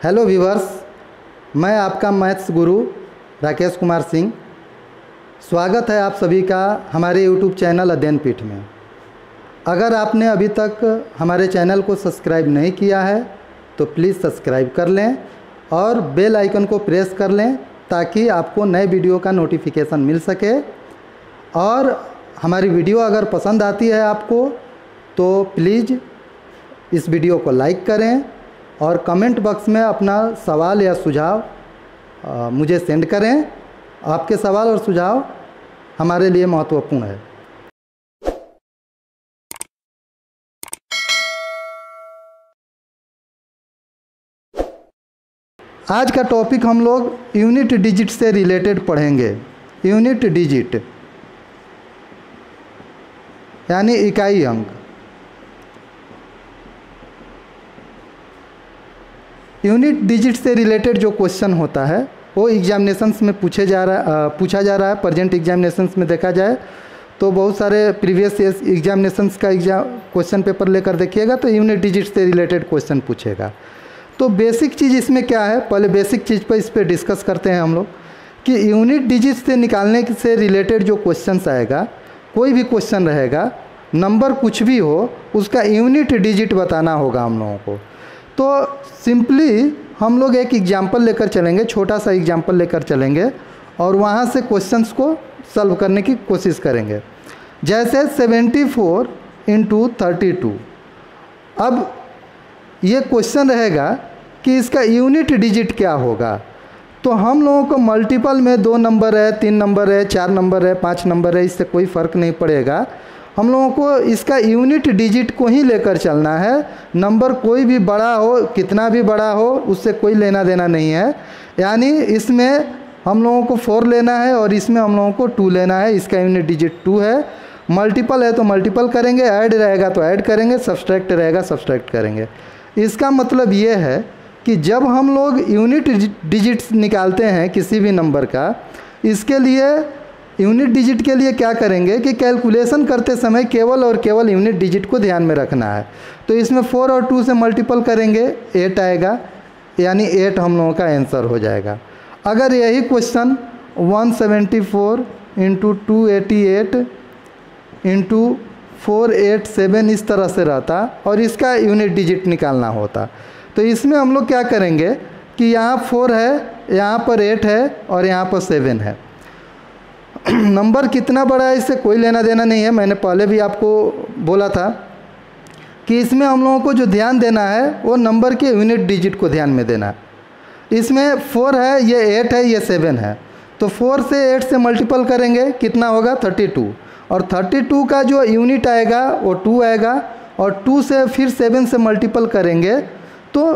Hello viewers, मैं आपका maths गुरु राकेश कुमार सिंह। स्वागत है आप सभी का हमारे यूट्यूब चैनल अध्ययन पीठ में। अगर आपने अभी तक हमारे चैनल को सब्सक्राइब नहीं किया है तो प्लीज़ सब्सक्राइब कर लें और बेल आइकन को प्रेस कर लें ताकि आपको नए वीडियो का नोटिफिकेशन मिल सके। और हमारी वीडियो अगर पसंद आती है आपको तो प्लीज़ इस वीडियो को लाइक करें और कमेंट बॉक्स में अपना सवाल या सुझाव मुझे सेंड करें। आपके सवाल और सुझाव हमारे लिए महत्वपूर्ण है। आज का टॉपिक हम लोग यूनिट डिजिट से रिलेटेड पढ़ेंगे। यूनिट डिजिट यानी इकाई अंक। यूनिट डिजिट से रिलेटेड जो क्वेश्चन होता है वो एग्जामिनेशंस में पूछा जा रहा है। प्रेजेंट एग्जामिनेशंस में देखा जाए तो बहुत सारे प्रीवियस ईयर्स एग्जामिनेशंस का क्वेश्चन पेपर लेकर देखिएगा तो यूनिट डिजिट से रिलेटेड क्वेश्चन पूछेगा। तो बेसिक चीज़ इसमें क्या है, पहले बेसिक चीज़ पर इस पर डिस्कस करते हैं हम लोग कि यूनिट डिजिट से निकालने से रिलेटेड जो क्वेश्चन आएगा, कोई भी क्वेश्चन रहेगा, नंबर कुछ भी हो, उसका यूनिट डिजिट बताना होगा हम लोगों को। तो सिंपली हम लोग एक एग्जाम्पल लेकर चलेंगे, छोटा सा एग्जाम्पल लेकर चलेंगे और वहाँ से क्वेश्चंस को सॉल्व करने की कोशिश करेंगे। जैसे 74 × 32। अब ये क्वेश्चन रहेगा कि इसका यूनिट डिजिट क्या होगा। तो हम लोगों को मल्टीपल में 2 नंबर है, 3 नंबर है, 4 नंबर है, 5 नंबर है, इससे कोई फ़र्क नहीं पड़ेगा। हम लोगों को इसका यूनिट डिजिट को ही लेकर चलना है। नंबर कोई भी बड़ा हो, कितना भी बड़ा हो, उससे कोई लेना देना नहीं है। यानी इसमें हम लोगों को 4 लेना है और इसमें हम लोगों को 2 लेना है। इसका यूनिट डिजिट 2 है। मल्टीपल है तो मल्टीपल करेंगे, ऐड रहेगा तो ऐड करेंगे, सब्सट्रैक्ट रहेगा सब्सट्रैक्ट करेंगे। इसका मतलब ये है कि जब हम लोग यूनिट डिजिट्स निकालते हैं किसी भी नंबर का, इसके लिए यूनिट डिजिट के लिए क्या करेंगे कि कैलकुलेशन करते समय केवल और केवल यूनिट डिजिट को ध्यान में रखना है। तो इसमें 4 और 2 से मल्टीपल करेंगे, 8 आएगा, यानी 8 हम लोगों का आंसर हो जाएगा। अगर यही क्वेश्चन 174 × 288 × 487 इस तरह से रहता और इसका यूनिट डिजिट निकालना होता, तो इसमें हम लोग क्या करेंगे कि यहाँ 4 है, यहाँ पर 8 है और यहाँ पर 7 है। नंबर कितना बड़ा है इससे कोई लेना देना नहीं है। मैंने पहले भी आपको बोला था कि इसमें हम लोगों को जो ध्यान देना है वो नंबर के यूनिट डिजिट को ध्यान में देना है। इसमें 4 है, ये 8 है, ये 7 है, तो 4 से 8 से मल्टीपल करेंगे, कितना होगा 32। और 32 का जो यूनिट आएगा वो 2 आएगा और 2 से फिर 7 से मल्टीपल करेंगे तो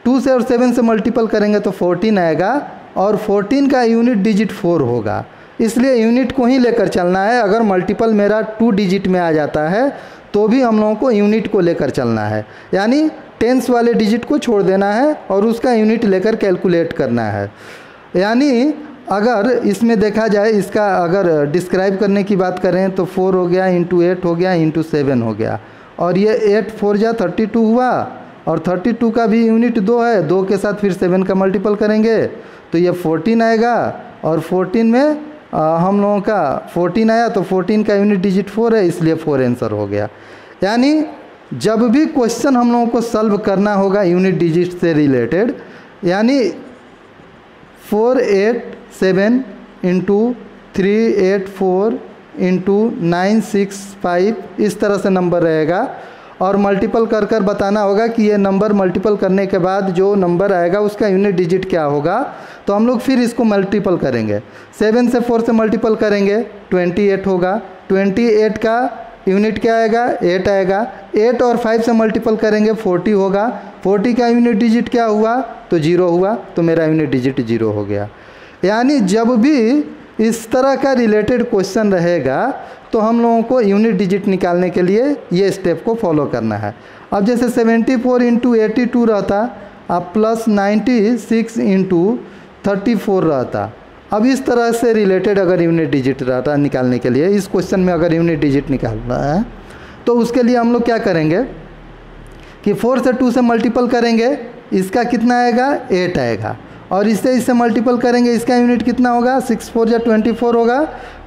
2 से और 7 से मल्टीपल करेंगे तो 14 आएगा और 14 का यूनिट डिजिट 4 होगा। इसलिए यूनिट को ही लेकर चलना है। अगर मल्टीपल मेरा 2 डिजिट में आ जाता है तो भी हम लोगों को यूनिट को लेकर चलना है, यानी टेंस वाले डिजिट को छोड़ देना है और उसका यूनिट लेकर कैलकुलेट करना है। यानी अगर इसमें देखा जाए, इसका अगर डिस्क्राइब करने की बात करें तो 4 हो गया, × 8 हो गया, × 7 हो गया और ये 8 4 जा 32 हुआ और 32 का भी यूनिट 2 है, 2 के साथ फिर 7 का मल्टीपल करेंगे तो ये 14 आएगा और 14 में हम लोगों का 14 आया तो 14 का यूनिट डिजिट 4 है, इसलिए 4 आंसर हो गया। यानी जब भी क्वेश्चन हम लोगों को सॉल्व करना होगा यूनिट डिजिट से रिलेटेड, यानी 487 × 384 × 965 इस तरह से नंबर रहेगा और मल्टीपल कर कर बताना होगा कि ये नंबर मल्टीपल करने के बाद जो नंबर आएगा उसका यूनिट डिजिट क्या होगा। तो हम लोग फिर इसको मल्टीपल करेंगे, 7 से 4 से मल्टीपल करेंगे 28 होगा, 28 का यूनिट क्या आएगा 8 आएगा, 8 और 5 से मल्टीपल करेंगे 40 होगा, 40 का यूनिट डिजिट क्या हुआ तो 0 हुआ, तो मेरा यूनिट डिजिट 0 हो गया। यानी जब भी इस तरह का रिलेटेड क्वेश्चन रहेगा तो हम लोगों को यूनिट डिजिट निकालने के लिए ये स्टेप को फॉलो करना है। अब जैसे 74 × 82 रहता, अब प्लस 96 × 34 रहता। अब इस तरह से रिलेटेड अगर यूनिट डिजिट रहता निकालने के लिए, इस क्वेश्चन में अगर यूनिट डिजिट निकालना है तो उसके लिए हम लोग क्या करेंगे कि 4 से 2 से मल्टीपल करेंगे इसका कितना आएगा 8 आएगा, और इससे मल्टीपल करेंगे, इसका यूनिट कितना होगा 6 4 या 24 होगा,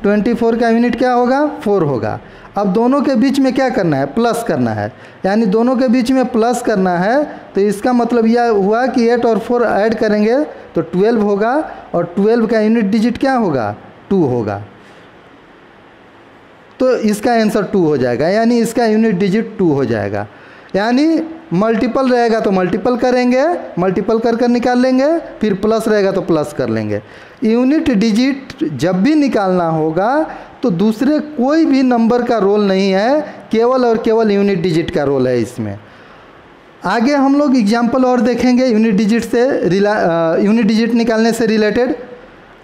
24 का यूनिट क्या होगा 4 होगा। अब दोनों के बीच में क्या करना है, प्लस करना है, यानी दोनों के बीच में प्लस करना है, तो इसका मतलब यह हुआ कि 8 और 4 ऐड करेंगे तो 12 होगा, और 12 का यूनिट डिजिट क्या होगा 2 होगा, तो इसका आंसर 2 हो जाएगा, यानी इसका यूनिट डिजिट 2 हो जाएगा। यानी मल्टीपल रहेगा तो मल्टीपल करेंगे, मल्टीपल कर कर निकाल लेंगे, फिर प्लस रहेगा तो प्लस कर लेंगे। यूनिट डिजिट जब भी निकालना होगा तो दूसरे कोई भी नंबर का रोल नहीं है, केवल और केवल यूनिट डिजिट का रोल है इसमें। आगे हम लोग एग्जाम्पल और देखेंगे यूनिट डिजिट से यूनिट डिजिट निकालने से रिलेटेड।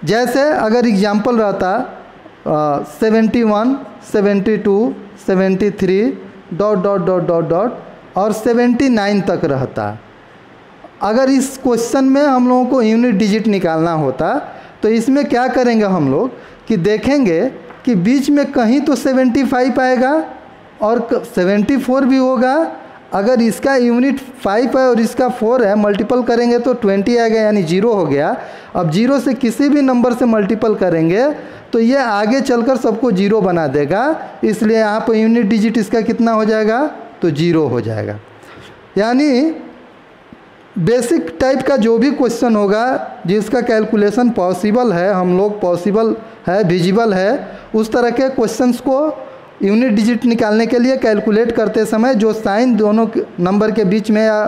जैसे अगर एग्जाम्पल रहता 71 72 73 ... और 79 तक रहता, अगर इस क्वेश्चन में हम लोगों को यूनिट डिजिट निकालना होता तो इसमें क्या करेंगे हम लोग कि देखेंगे कि बीच में कहीं तो 75 आएगा और 74 भी होगा। अगर इसका यूनिट 5 है और इसका 4 है, मल्टीपल करेंगे तो 20 आएगा, यानी 0 हो गया। अब 0 से किसी भी नंबर से मल्टीपल करेंगे तो ये आगे चलकर सबको 0 बना देगा, इसलिए यहाँ पर यूनिट डिजिट इसका कितना हो जाएगा तो 0 हो जाएगा। यानी बेसिक टाइप का जो भी क्वेश्चन होगा जिसका कैलकुलेशन पॉसिबल है, हम लोग पॉसिबल है विजिबल है, उस तरह के क्वेश्चंस को यूनिट डिजिट निकालने के लिए कैलकुलेट करते समय जो साइन दोनों नंबर के बीच में या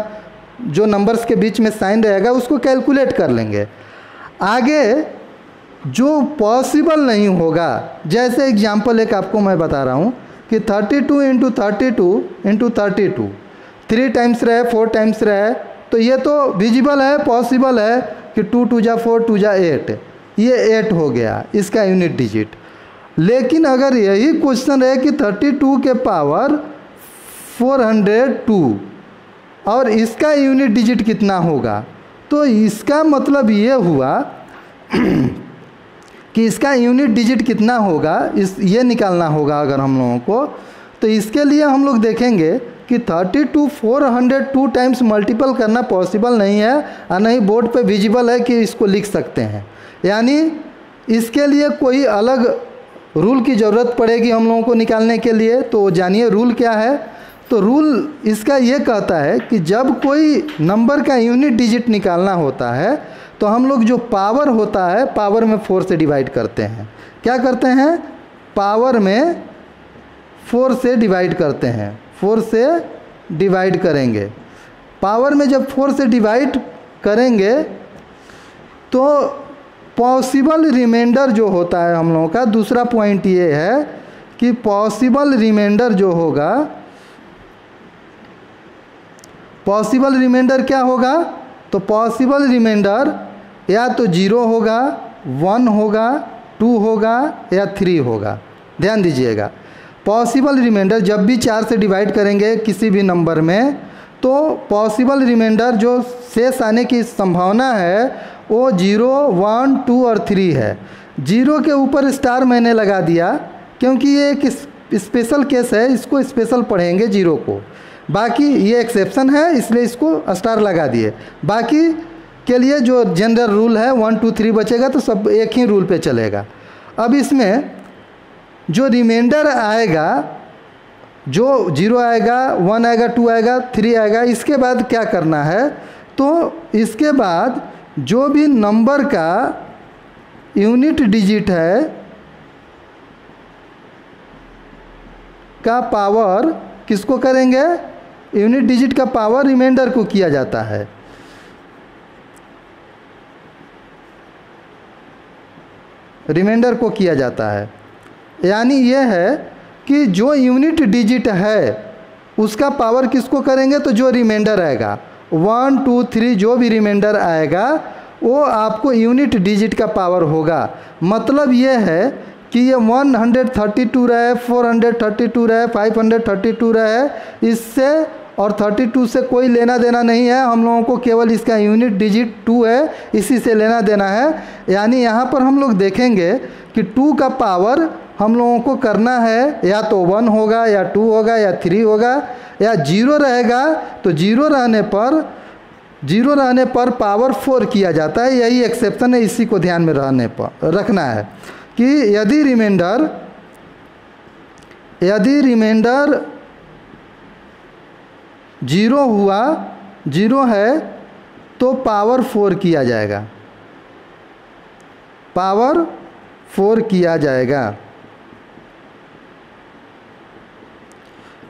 जो नंबर्स के बीच में साइन रहेगा उसको कैलकुलेट कर लेंगे। आगे जो पॉसिबल नहीं होगा, जैसे एग्जांपल एक आपको मैं बता रहा हूँ कि 32 × 32 × 32 3 टाइम्स रहे 4 टाइम्स रहे, तो ये तो विजिबल है, पॉसिबल है कि 2 2 जा 4 2 जा 8, ये 8 हो गया इसका यूनिट डिजिट। लेकिन अगर यही क्वेश्चन है कि 32 के पावर 402 और इसका यूनिट डिजिट कितना होगा, तो इसका मतलब ये हुआ कि इसका यूनिट डिजिट कितना होगा, ये निकालना होगा अगर हम लोगों को। तो इसके लिए हम लोग देखेंगे कि 32 402 टाइम्स मल्टीपल करना पॉसिबल नहीं है, और नहीं बोर्ड पे विजिबल है कि इसको लिख सकते हैं। यानी इसके लिए कोई अलग रूल की ज़रूरत पड़ेगी हम लोगों को निकालने के लिए। तो जानिए रूल क्या है। तो रूल इसका ये कहता है कि जब कोई नंबर का यूनिट डिजिट निकालना होता है तो हम लोग जो पावर होता है, पावर में 4 से डिवाइड करते हैं। क्या करते हैं, पावर में 4 से डिवाइड करते हैं, 4 से डिवाइड करेंगे। पावर में जब 4 से डिवाइड करेंगे तो पॉसिबल रिमाइंडर जो होता है हम लोगों का, दूसरा पॉइंट ये है कि पॉसिबल रिमाइंडर जो होगा, पॉसिबल रिमाइंडर क्या होगा, तो पॉसिबल रिमाइंडर या तो 0 होगा, 1 होगा, 2 होगा या 3 होगा। ध्यान दीजिएगा, पॉसिबल रिमाइंडर जब भी 4 से डिवाइड करेंगे किसी भी नंबर में, तो पॉसिबल रिमाइंडर जो शेष आने की संभावना है वो 0 1 2 और 3 है। 0 के ऊपर स्टार मैंने लगा दिया क्योंकि ये एक स्पेशल केस है, इसको स्पेशल पढ़ेंगे 0 को। बाकी ये एक्सेप्शन है इसलिए इसको स्टार लगा दिए। बाकी के लिए जो जनरल रूल है 1 2 3 बचेगा तो सब एक ही रूल पे चलेगा। अब इसमें जो रिमाइंडर आएगा, जो 0 आएगा, 1 आएगा, 2 आएगा, 3 आएगा, इसके बाद क्या करना है, तो इसके बाद जो भी नंबर का यूनिट डिजिट है का पावर किसको करेंगे, यूनिट डिजिट का पावर रिमाइंडर को किया जाता है। रिमाइंडर को किया जाता है, यानी यह है कि जो यूनिट डिजिट है उसका पावर किसको करेंगे, तो जो रिमाइंडर आएगा 1 2 3 जो भी रिमाइंडर आएगा वो आपको यूनिट डिजिट का पावर होगा। मतलब ये है कि ये 132 रहे, 432 रहे, 532 रहे, इससे और 32 से कोई लेना देना नहीं है। हम लोगों को केवल इसका यूनिट डिजिट 2 है, इसी से लेना देना है। यानी यहाँ पर हम लोग देखेंगे कि 2 का पावर हम लोगों को करना है या तो 1 होगा या 2 होगा या 3 होगा या 0 रहेगा। तो 0 रहने पर जीरो रहने पर पावर 4 किया जाता है, यही एक्सेप्शन है, इसी को ध्यान में रहने पर रखना है कि यदि रिमाइंडर जीरो हुआ, जीरो है तो पावर 4 किया जाएगा, पावर 4 किया जाएगा।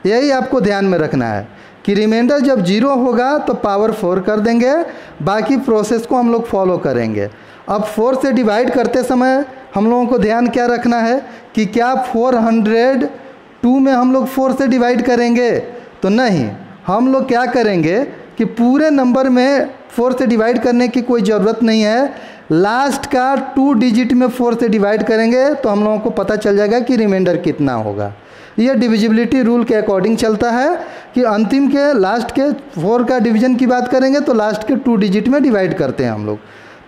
यही आपको ध्यान में रखना है कि रिमाइंडर जब जीरो होगा तो पावर 4 कर देंगे, बाकी प्रोसेस को हम लोग फॉलो करेंगे। अब 4 से डिवाइड करते समय हम लोगों को ध्यान क्या रखना है कि क्या 402 में हम लोग 4 से डिवाइड करेंगे, तो नहीं, हम लोग क्या करेंगे कि पूरे नंबर में 4 से डिवाइड करने की कोई ज़रूरत नहीं है, लास्ट का 2 डिजिट में 4 से डिवाइड करेंगे तो हम लोगों को पता चल जाएगा कि रिमाइंडर कितना होगा। ये डिविजिबिलिटी रूल के अकॉर्डिंग चलता है कि अंतिम के लास्ट के 4 का डिवीजन की बात करेंगे तो लास्ट के 2 डिजिट में डिवाइड करते हैं हम लोग।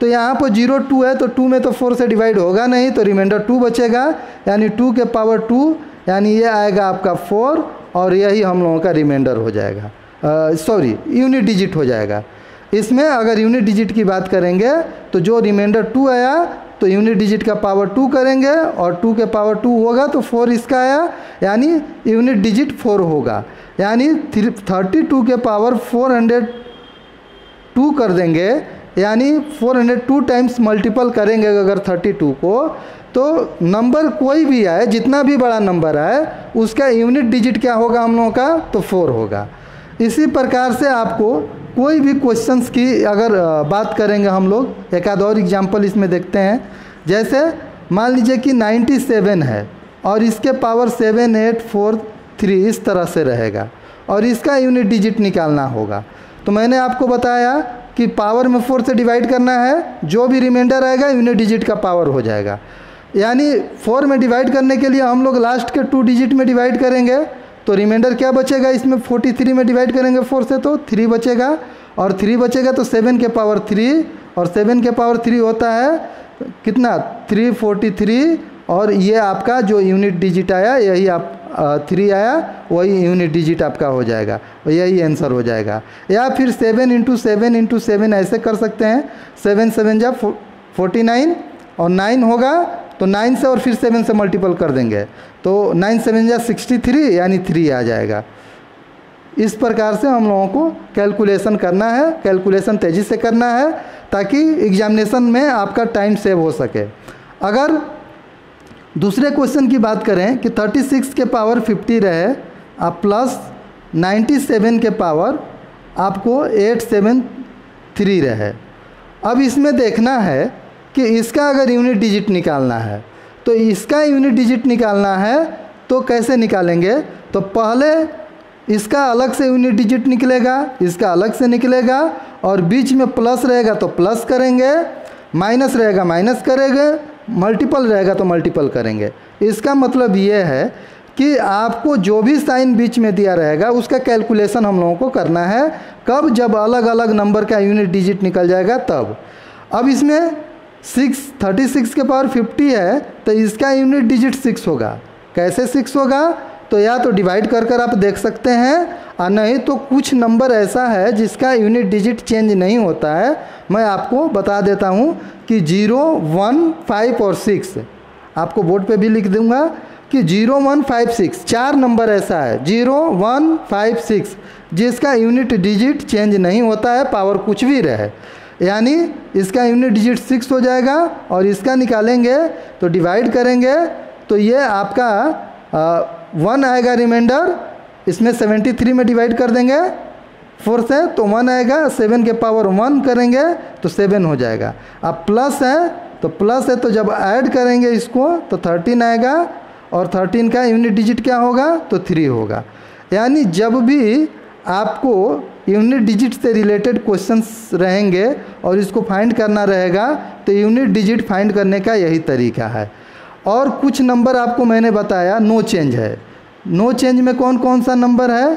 तो यहाँ पर 02 है तो 2 में तो 4 से डिवाइड होगा नहीं, तो रिमाइंडर 2 बचेगा, यानी 2 के पावर 2, यानी ये आएगा आपका 4 और यही हम लोगों का रिमाइंडर हो जाएगा, सॉरी यूनिट डिजिट हो जाएगा। इसमें अगर यूनिट डिजिट की बात करेंगे तो जो रिमाइंडर 2 आया तो यूनिट डिजिट का पावर 2 करेंगे और 2 के पावर 2 होगा तो 4 इसका आया, यानी यूनिट डिजिट 4 होगा, यानी 32 के पावर 402 कर देंगे, यानी 402 टाइम्स मल्टीपल करेंगे अगर 32 को, तो नंबर कोई भी आए, जितना भी बड़ा नंबर आए, उसका यूनिट डिजिट क्या होगा हम लोगों का, तो 4 होगा। इसी प्रकार से आपको कोई भी क्वेश्चंस की अगर बात करेंगे हम लोग, एक आध और एग्जाम्पल इसमें देखते हैं। जैसे मान लीजिए कि 97 है और इसके पावर 7843 इस तरह से रहेगा और इसका यूनिट डिजिट निकालना होगा। तो मैंने आपको बताया कि पावर में 4 से डिवाइड करना है, जो भी रिमाइंडर आएगा यूनिट डिजिट का पावर हो जाएगा, यानी 4 में डिवाइड करने के लिए हम लोग लास्ट के 2 डिजिट में डिवाइड करेंगे तो रिमाइंडर क्या बचेगा, इसमें 43 में डिवाइड करेंगे 4 से तो 3 बचेगा, और 3 बचेगा तो 7 के पावर 3, और 7 के पावर 3 होता है कितना, 343, और ये आपका जो यूनिट डिजिट आया यही आप 3 आया, वही यूनिट डिजिट आपका हो जाएगा, यही आंसर हो जाएगा। या फिर 7 × 7 × 7 ऐसे कर सकते हैं, 7 7 जा 49 और 9 होगा तो 9 से और फिर 7 से मल्टीपल कर देंगे तो 9 7 जा 63, यानी 3 आ जाएगा। इस प्रकार से हम लोगों को कैलकुलेशन करना है, कैलकुलेशन तेज़ी से करना है ताकि एग्जामिनेशन में आपका टाइम सेव हो सके। अगर दूसरे क्वेश्चन की बात करें कि 36 के पावर 50 रहे आप प्लस 97 के पावर आपको 873 रहे, अब इसमें देखना है कि इसका अगर यूनिट डिजिट निकालना है तो इसका यूनिट डिजिट निकालना है तो कैसे निकालेंगे, तो पहले इसका अलग से यूनिट डिजिट निकलेगा, इसका अलग से निकलेगा, और बीच में प्लस रहेगा तो प्लस करेंगे, माइनस रहेगा माइनस करेंगे, मल्टीपल रहेगा तो मल्टीपल करेंगे। इसका मतलब ये है कि आपको जो भी साइन बीच में दिया रहेगा उसका कैलकुलेशन हम लोगों को करना है, कब, जब अलग अलग नंबर का यूनिट डिजिट निकल जाएगा तब। अब इसमें 36 के पावर 50 है तो इसका यूनिट डिजिट 6 होगा। कैसे 6 होगा, तो या तो डिवाइड कर आप देख सकते हैं, और नहीं तो कुछ नंबर ऐसा है जिसका यूनिट डिजिट चेंज नहीं होता है। मैं आपको बता देता हूं कि 0, 1, 5 और 6, आपको बोर्ड पे भी लिख दूंगा कि 0, 1, 5, 6 4 नंबर ऐसा है, 0, 1, 5, 6 जिसका यूनिट डिजिट चेंज नहीं होता है, पावर कुछ भी रहे, यानी इसका यूनिट डिजिट 6 हो जाएगा। और इसका निकालेंगे तो डिवाइड करेंगे तो ये आपका 1 आएगा रिमाइंडर, इसमें 73 में डिवाइड कर देंगे 4 से तो 1 आएगा, 7 के पावर 1 करेंगे तो 7 हो जाएगा। अब प्लस है तो प्लस है तो जब ऐड करेंगे इसको तो 13 आएगा, और 13 का यूनिट डिजिट क्या होगा, तो 3 होगा। यानी जब भी आपको यूनिट डिजिट से रिलेटेड क्वेश्चंस रहेंगे और इसको फाइंड करना रहेगा तो यूनिट डिजिट फाइंड करने का यही तरीका है। और कुछ नंबर आपको मैंने बताया नो चेंज है, नो चेंज में कौन कौन सा नंबर है,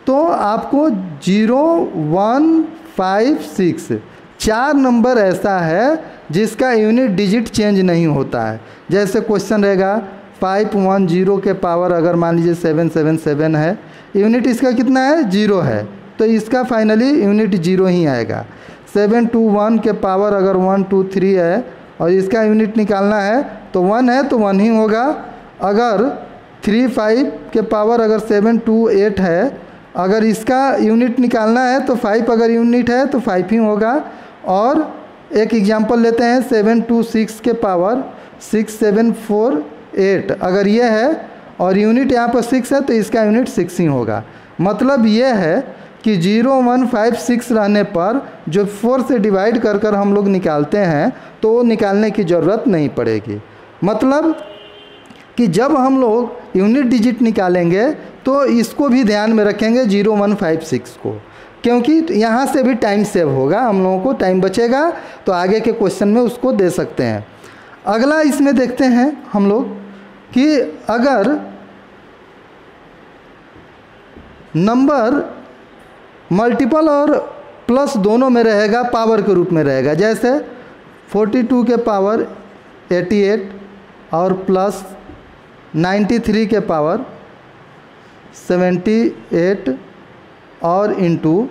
तो आपको 0, 1, 5, 6 4 नंबर ऐसा है जिसका यूनिट डिजिट चेंज नहीं होता है। जैसे क्वेश्चन रहेगा 510 के पावर अगर मान लीजिए 777 है, यूनिट इसका कितना है, 0 है, तो इसका फाइनली यूनिट 0 ही आएगा। 7 2 1 के पावर अगर 1 2 3 है और इसका यूनिट निकालना है तो 1 है तो 1 ही होगा। अगर 3 5 के पावर अगर 7 2 8 है, अगर इसका यूनिट निकालना है तो 5 अगर यूनिट है तो 5 ही होगा। और एक एग्जांपल लेते हैं 7 2 6 के पावर 6 7 4 8, अगर ये है और यूनिट यहाँ पर 6 है तो इसका यूनिट 6 ही होगा। मतलब ये है कि 0 1 5 6 रहने पर जो 4 से डिवाइड कर कर हम लोग निकालते हैं तो वो निकालने की ज़रूरत नहीं पड़ेगी। मतलब कि जब हम लोग यूनिट डिजिट निकालेंगे तो इसको भी ध्यान में रखेंगे 0 1 5 6 को, क्योंकि यहाँ से भी टाइम सेव होगा, हम लोगों को टाइम बचेगा तो आगे के क्वेश्चन में उसको दे सकते हैं। अगला इसमें देखते हैं हम लोग कि अगर नंबर मल्टीपल और प्लस दोनों में रहेगा, पावर के रूप में रहेगा, जैसे 42 के पावर 88 और प्लस 93 के पावर 78 और इंटू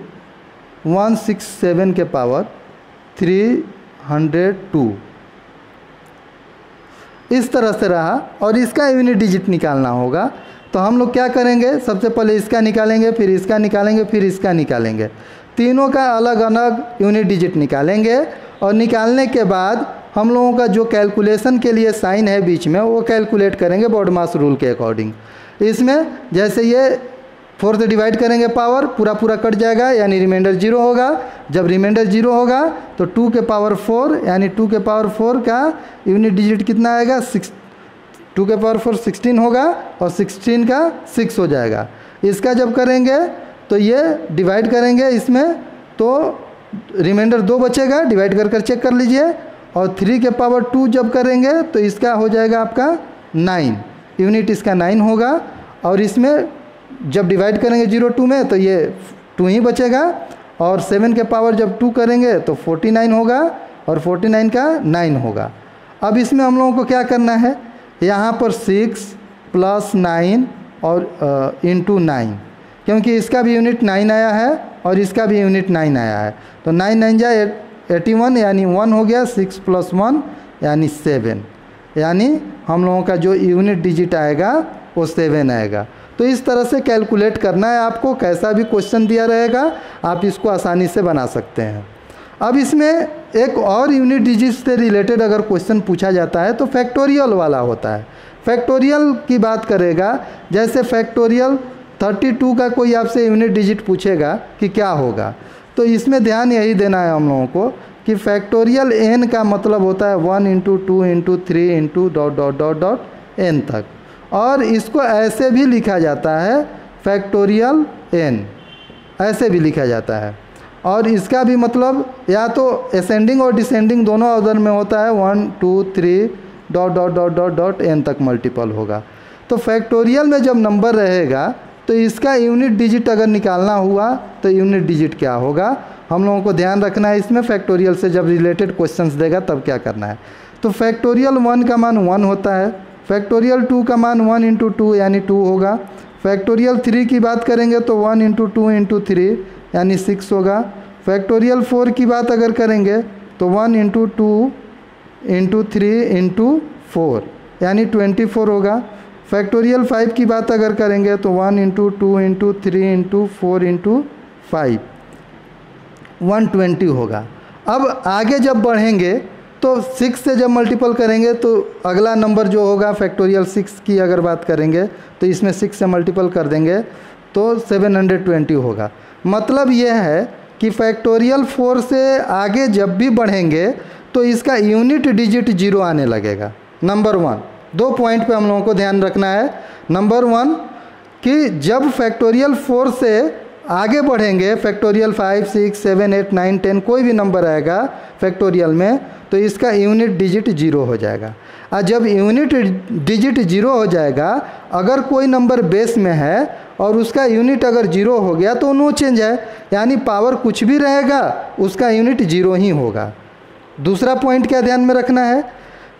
167 के पावर 302, इस तरह से रहा और इसका यूनिट डिजिट निकालना होगा। तो हम लोग क्या करेंगे, सबसे पहले इसका निकालेंगे, फिर इसका निकालेंगे, फिर इसका निकालेंगे, तीनों का अलग अलग यूनिट डिजिट निकालेंगे। और निकालने के बाद हम लोगों का जो कैलकुलेशन के लिए साइन है बीच में वो कैलकुलेट करेंगे बॉडमास रूल के अकॉर्डिंग। इसमें जैसे ये 4 से डिवाइड करेंगे पावर पूरा पूरा कट जाएगा यानी रिमाइंडर 0 होगा। जब रिमाइंडर 0 होगा तो 2 के पावर 4 यानी 2 के पावर 4 का यूनिट डिजिट कितना आएगा 6, 2 के पावर 4 16 होगा और 16 का 6 हो जाएगा। इसका जब करेंगे तो ये डिवाइड करेंगे इसमें तो रिमाइंडर 2 बचेगा, डिवाइड कर कर चेक कर लीजिए। और 3 के पावर 2 जब करेंगे तो इसका हो जाएगा आपका 9, यूनिट इसका 9 होगा। और इसमें जब डिवाइड करेंगे 0 2 में तो ये 2 ही बचेगा। और 7 के पावर जब 2 करेंगे तो 49 होगा और 49 का 9 होगा। अब इसमें हम लोगों को क्या करना है, यहाँ पर 6 प्लस 9 और इंटू 9, क्योंकि इसका भी यूनिट 9 आया है और इसका भी यूनिट 9 आया है। तो 9 9 जा 81 यानी 1 हो गया, 6 प्लस 1 यानी 7, यानी हम लोगों का जो यूनिट डिजिट आएगा वो 7 आएगा। तो इस तरह से कैलकुलेट करना है आपको, कैसा भी क्वेश्चन दिया रहेगा आप इसको आसानी से बना सकते हैं। अब इसमें एक और यूनिट डिजिट से रिलेटेड अगर क्वेश्चन पूछा जाता है तो फैक्टोरियल वाला होता है। फैक्टोरियल की बात करेगा, जैसे फैक्टोरियल 32 का कोई आपसे यूनिट डिजिट पूछेगा कि क्या होगा, तो इसमें ध्यान यही देना है हम लोगों को कि फैक्टोरियल n का मतलब होता है 1 into 2 into 3 into dot dot dot dot n तक। और इसको ऐसे भी लिखा जाता है फैक्टोरियल n, ऐसे भी लिखा जाता है। और इसका भी मतलब या तो असेंडिंग और डिसेंडिंग दोनों ऑर्डर में होता है, 1 2 3 dot dot dot dot dot n तक मल्टीपल होगा। तो फैक्टोरियल में जब नंबर रहेगा तो इसका यूनिट डिजिट अगर निकालना हुआ तो यूनिट डिजिट क्या होगा, हम लोगों को ध्यान रखना है इसमें। फैक्टोरियल से जब रिलेटेड क्वेश्चंस देगा तब क्या करना है। तो फैक्टोरियल 1 का मान 1 होता है, फैक्टोरियल 2 का मान 1 इंटू 2 यानी 2 होगा। फैक्टोरियल 3 की बात करेंगे तो 1 इंटू 2 इंटू 3 यानी 6 होगा। फैक्टोरियल 4 की बात अगर करेंगे तो 1 इंटू 2 इंटू 3 इंटू 4 यानी 24 होगा। फैक्टोरियल 5 की बात अगर करेंगे तो 1 इंटू 2 इंटू 3 इंटू 4 इंटू 5 120 होगा। अब आगे जब बढ़ेंगे तो 6 से जब मल्टीपल करेंगे तो अगला नंबर जो होगा फैक्टोरियल 6 की अगर बात करेंगे तो इसमें 6 से मल्टीपल कर देंगे तो 720 होगा। मतलब यह है कि फैक्टोरियल 4 से आगे जब भी बढ़ेंगे तो इसका यूनिट डिजिट 0 आने लगेगा। नंबर 1, 2 पॉइंट पे हम लोगों को ध्यान रखना है। नंबर 1 कि जब फैक्टोरियल 4 से आगे बढ़ेंगे, फैक्टोरियल 5 6 7 8 9 10 कोई भी नंबर आएगा फैक्टोरियल में तो इसका यूनिट डिजिट 0 हो जाएगा। और जब यूनिट डिजिट 0 हो जाएगा, अगर कोई नंबर बेस में है और उसका यूनिट अगर 0 हो गया तो नो चेंज है, यानी पावर कुछ भी रहेगा उसका यूनिट 0 ही होगा। दूसरा पॉइंट क्या ध्यान में रखना है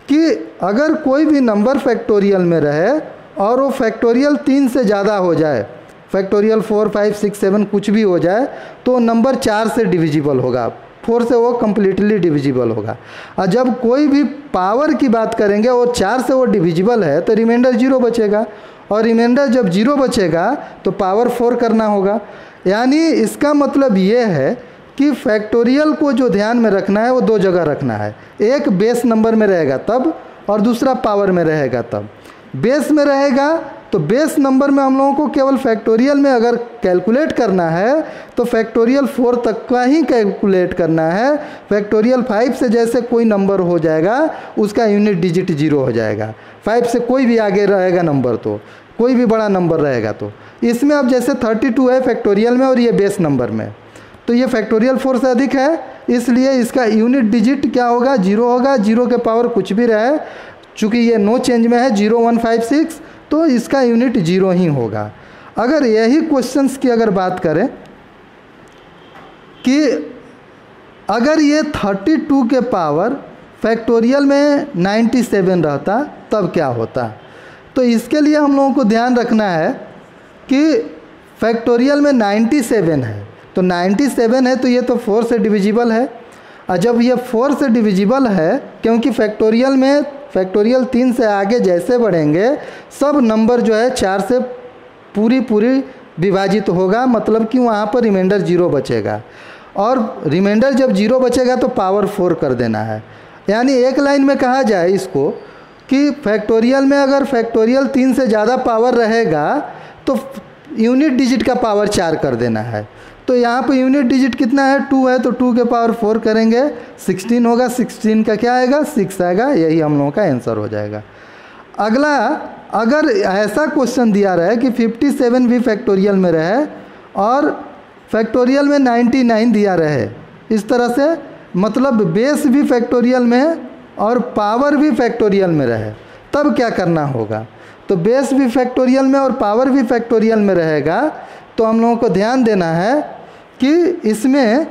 कि अगर कोई भी नंबर फैक्टोरियल में रहे और वो फैक्टोरियल 3 से ज़्यादा हो जाए फैक्टोरियल 4, 5, 6, 7 कुछ भी हो जाए तो नंबर 4 से डिविजिबल होगा, 4 से वो कम्प्लीटली डिविजिबल होगा। और जब कोई भी पावर की बात करेंगे और 4 से वो डिविजिबल है तो रिमाइंडर 0 बचेगा, और रिमाइंडर जब 0 बचेगा तो पावर 4 करना होगा। यानी इसका मतलब ये है कि फैक्टोरियल को जो ध्यान में रखना है वो 2 जगह रखना है, एक बेस नंबर में रहेगा तब, और दूसरा पावर में रहेगा तब। बेस में रहेगा तो बेस नंबर में हम लोगों को केवल फैक्टोरियल में अगर कैलकुलेट करना है तो फैक्टोरियल 4 तक का ही कैलकुलेट करना है। फैक्टोरियल 5 से जैसे कोई नंबर हो जाएगा उसका यूनिट डिजिट 0 हो जाएगा, 5 से कोई भी आगे रहेगा नंबर, तो कोई भी बड़ा नंबर रहेगा। तो इसमें अब जैसे 32 है फैक्टोरियल में और ये बेस नंबर में, तो ये फैक्टोरियल 4 से अधिक है, इसलिए इसका यूनिट डिजिट क्या होगा, 0 होगा। 0 के पावर कुछ भी रहे, चूँकि ये नो चेंज में है 0, 1, 5, 6, तो इसका यूनिट 0 ही होगा। अगर यही क्वेश्चंस की अगर बात करें कि अगर ये 32 के पावर फैक्टोरियल में 97 रहता तब क्या होता, तो इसके लिए हम लोगों को ध्यान रखना है कि फैक्टोरियल में 97 है, तो 97 है तो ये तो 4 से डिविजिबल है। और जब ये 4 से डिविजिबल है, क्योंकि फैक्टोरियल में फैक्टोरियल 3 से आगे जैसे बढ़ेंगे सब नंबर जो है 4 से पूरी विभाजित होगा, मतलब कि वहाँ पर रिमाइंडर 0 बचेगा, और रिमाइंडर जब 0 बचेगा तो पावर 4 कर देना है। यानी एक लाइन में कहा जाए इसको कि फैक्टोरियल में अगर फैक्टोरियल 3 से ज़्यादा पावर रहेगा तो यूनिट डिजिट का पावर 4 कर देना है। तो यहाँ पर यूनिट डिजिट कितना है, 2 है, तो 2 के पावर 4 करेंगे 16 होगा, 16 का क्या आएगा, 6 आएगा, यही हम लोगों का आंसर हो जाएगा। अगला, अगर ऐसा क्वेश्चन दिया रहे कि 57 भी फैक्टोरियल में रहे और फैक्टोरियल में 99 दिया रहे, इस तरह से मतलब बेस भी फैक्टोरियल में और पावर भी फैक्टोरियल में रहे, तब क्या करना होगा। तो बेस भी फैक्टोरियल में और पावर भी फैक्टोरियल में रहेगा, तो हम लोगों को ध्यान देना है कि इसमें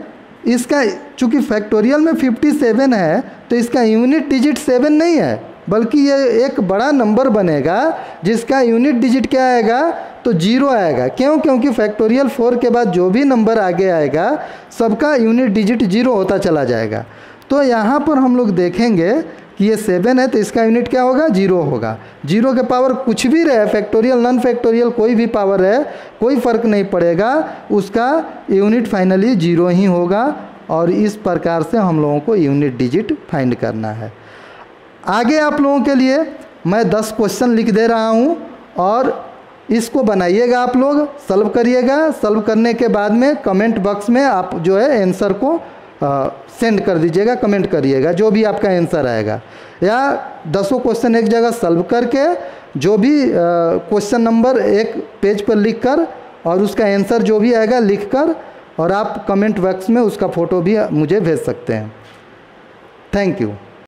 इसका चूँकि फैक्टोरियल में 57 है तो इसका यूनिट डिजिट 7 नहीं है, बल्कि ये एक बड़ा नंबर बनेगा जिसका यूनिट डिजिट क्या आएगा, तो 0 आएगा। क्यों? क्योंकि फैक्टोरियल 4 के बाद जो भी नंबर आगे आएगा सबका यूनिट डिजिट 0 होता चला जाएगा। तो यहाँ पर हम लोग देखेंगे कि ये 7 है तो इसका यूनिट क्या होगा, 0 होगा। 0 के पावर कुछ भी रहे, फैक्टोरियल नॉन फैक्टोरियल कोई भी पावर है, कोई फ़र्क नहीं पड़ेगा, उसका यूनिट फाइनली 0 ही होगा। और इस प्रकार से हम लोगों को यूनिट डिजिट फाइंड करना है। आगे आप लोगों के लिए मैं 10 क्वेश्चन लिख दे रहा हूँ और इसको बनाइएगा, आप लोग सॉल्व करिएगा। सॉल्व करने के बाद में कमेंट बॉक्स में आप जो है आंसर को सेंड कर दीजिएगा, कमेंट करिएगा जो भी आपका आंसर आएगा, या 10 क्वेश्चन एक जगह सॉल्व करके जो भी क्वेश्चन नंबर एक पेज पर लिख कर और उसका आंसर जो भी आएगा लिख कर, और आप कमेंट बॉक्स में उसका फ़ोटो भी मुझे भेज सकते हैं। Thank you.